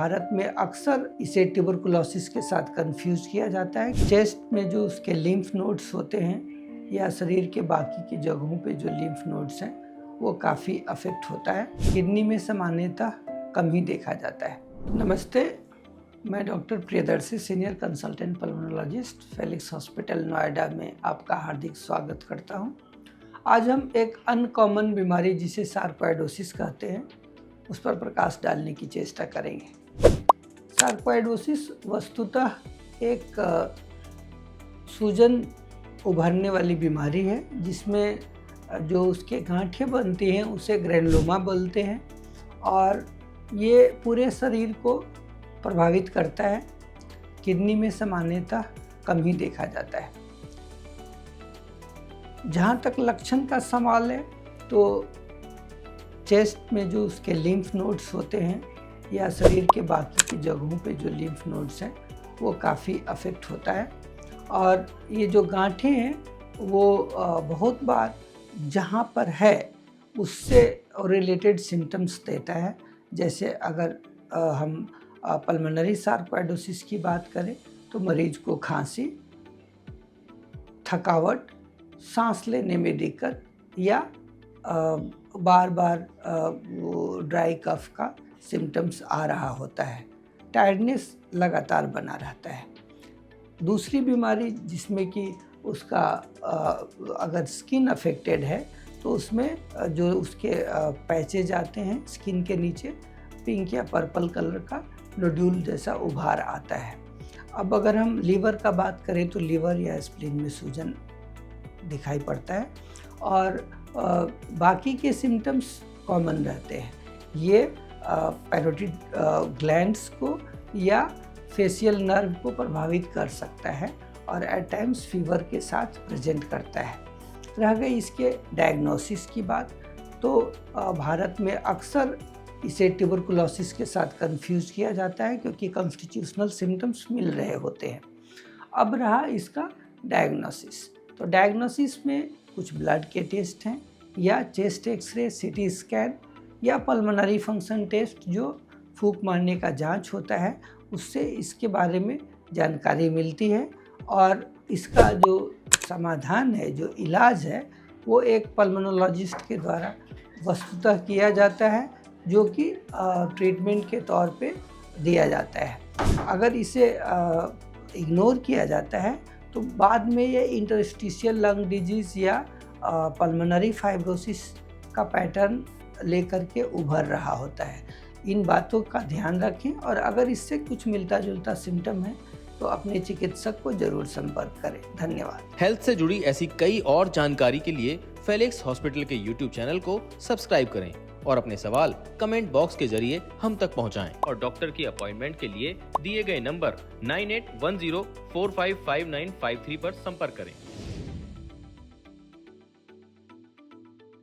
भारत में अक्सर इसे ट्यूबरकुलोसिस के साथ कंफ्यूज किया जाता है। चेस्ट में जो उसके लिम्फ नोड्स होते हैं या शरीर के बाकी की जगहों पे जो लिम्फ नोड्स हैं वो काफ़ी अफेक्ट होता है। किडनी में सामान्यतः कम ही देखा जाता है। नमस्ते, मैं doctor Priyadarshi, senior consultant pulmonologist, Felix hospital Noida में आपका हार्दिक स्वागत करता हूं। आज हम एक अनकॉमन बीमारी जिसे सार्कोइडोसिस कहते हैं उस पर प्रकाश डालने की चेष्टा करेंगे। सार्कोइडोसिस वस्तुतः एक सूजन उभरने वाली बीमारी है जिसमें जो उसके गांठें बनती हैं उसे ग्रैनुलोमा बोलते हैं और ये पूरे शरीर को प्रभावित करता है। किडनी में सामान्यतः कम ही देखा जाता है। जहाँ तक लक्षण का सवाल है तो चेस्ट में जो उसके लिम्फ नोड्स होते हैं या शरीर के बाकी की जगहों पे जो लिम्फ नोड्स हैं वो काफ़ी अफेक्ट होता है और ये जो गांठें हैं वो बहुत बार जहाँ पर है उससे रिलेटेड सिम्टम्स देता है। जैसे अगर हम पल्मोनरी सार्कोइडोसिस की बात करें तो मरीज को खांसी, थकावट, सांस लेने में दिक्कत या बार बार वो ड्राई कफ का सिम्टम्स आ रहा होता है। टायर्डनेस लगातार बना रहता है। दूसरी बीमारी जिसमें कि उसका अगर स्किन अफेक्टेड है तो उसमें जो उसके पैचेज आते हैं स्किन के नीचे, पिंक या पर्पल कलर का नोड्यूल जैसा उभार आता है। अब अगर हम लीवर का बात करें तो लीवर या स्प्लीन में सूजन दिखाई पड़ता है और बाकी के सिम्टम्स कॉमन रहते हैं। ये पैरोटिड ग्लैंड्स को या फेशियल नर्व को प्रभावित कर सकता है और एट टाइम्स फीवर के साथ प्रेजेंट करता है। रह गई इसके डायग्नोसिस की बात तो भारत में अक्सर इसे ट्यूबरकुलोसिस के साथ कंफ्यूज किया जाता है क्योंकि कॉन्स्टिट्यूशनल सिम्टम्स मिल रहे होते हैं। अब रहा इसका डायग्नोसिस। तो डायग्नोसिस में कुछ ब्लड के टेस्ट हैं या चेस्ट एक्सरे, सीटी स्कैन या पल्मोनरी फंक्शन टेस्ट जो फूंक मारने का जांच होता है उससे इसके बारे में जानकारी मिलती है और इसका जो समाधान है, जो इलाज है वो एक पल्मोनोलॉजिस्ट के द्वारा वस्तुतः किया जाता है जो कि ट्रीटमेंट के तौर पे दिया जाता है। अगर इसे इग्नोर किया जाता है तो बाद में ये इंटरस्टिशियल लंग डिजीज़ या पल्मोनरी फाइब्रोसिस का पैटर्न लेकर के उभर रहा होता है। इन बातों का ध्यान रखें और अगर इससे कुछ मिलता जुलता सिम्टम है तो अपने चिकित्सक को जरूर संपर्क करें। धन्यवाद। हेल्थ से जुड़ी ऐसी कई और जानकारी के लिए फेलिक्स हॉस्पिटल के YouTube चैनल को सब्सक्राइब करें और अपने सवाल कमेंट बॉक्स के जरिए हम तक पहुंचाएं और डॉक्टर की अपॉइंटमेंट के लिए दिए गए नंबर 9810455953 पर संपर्क करें।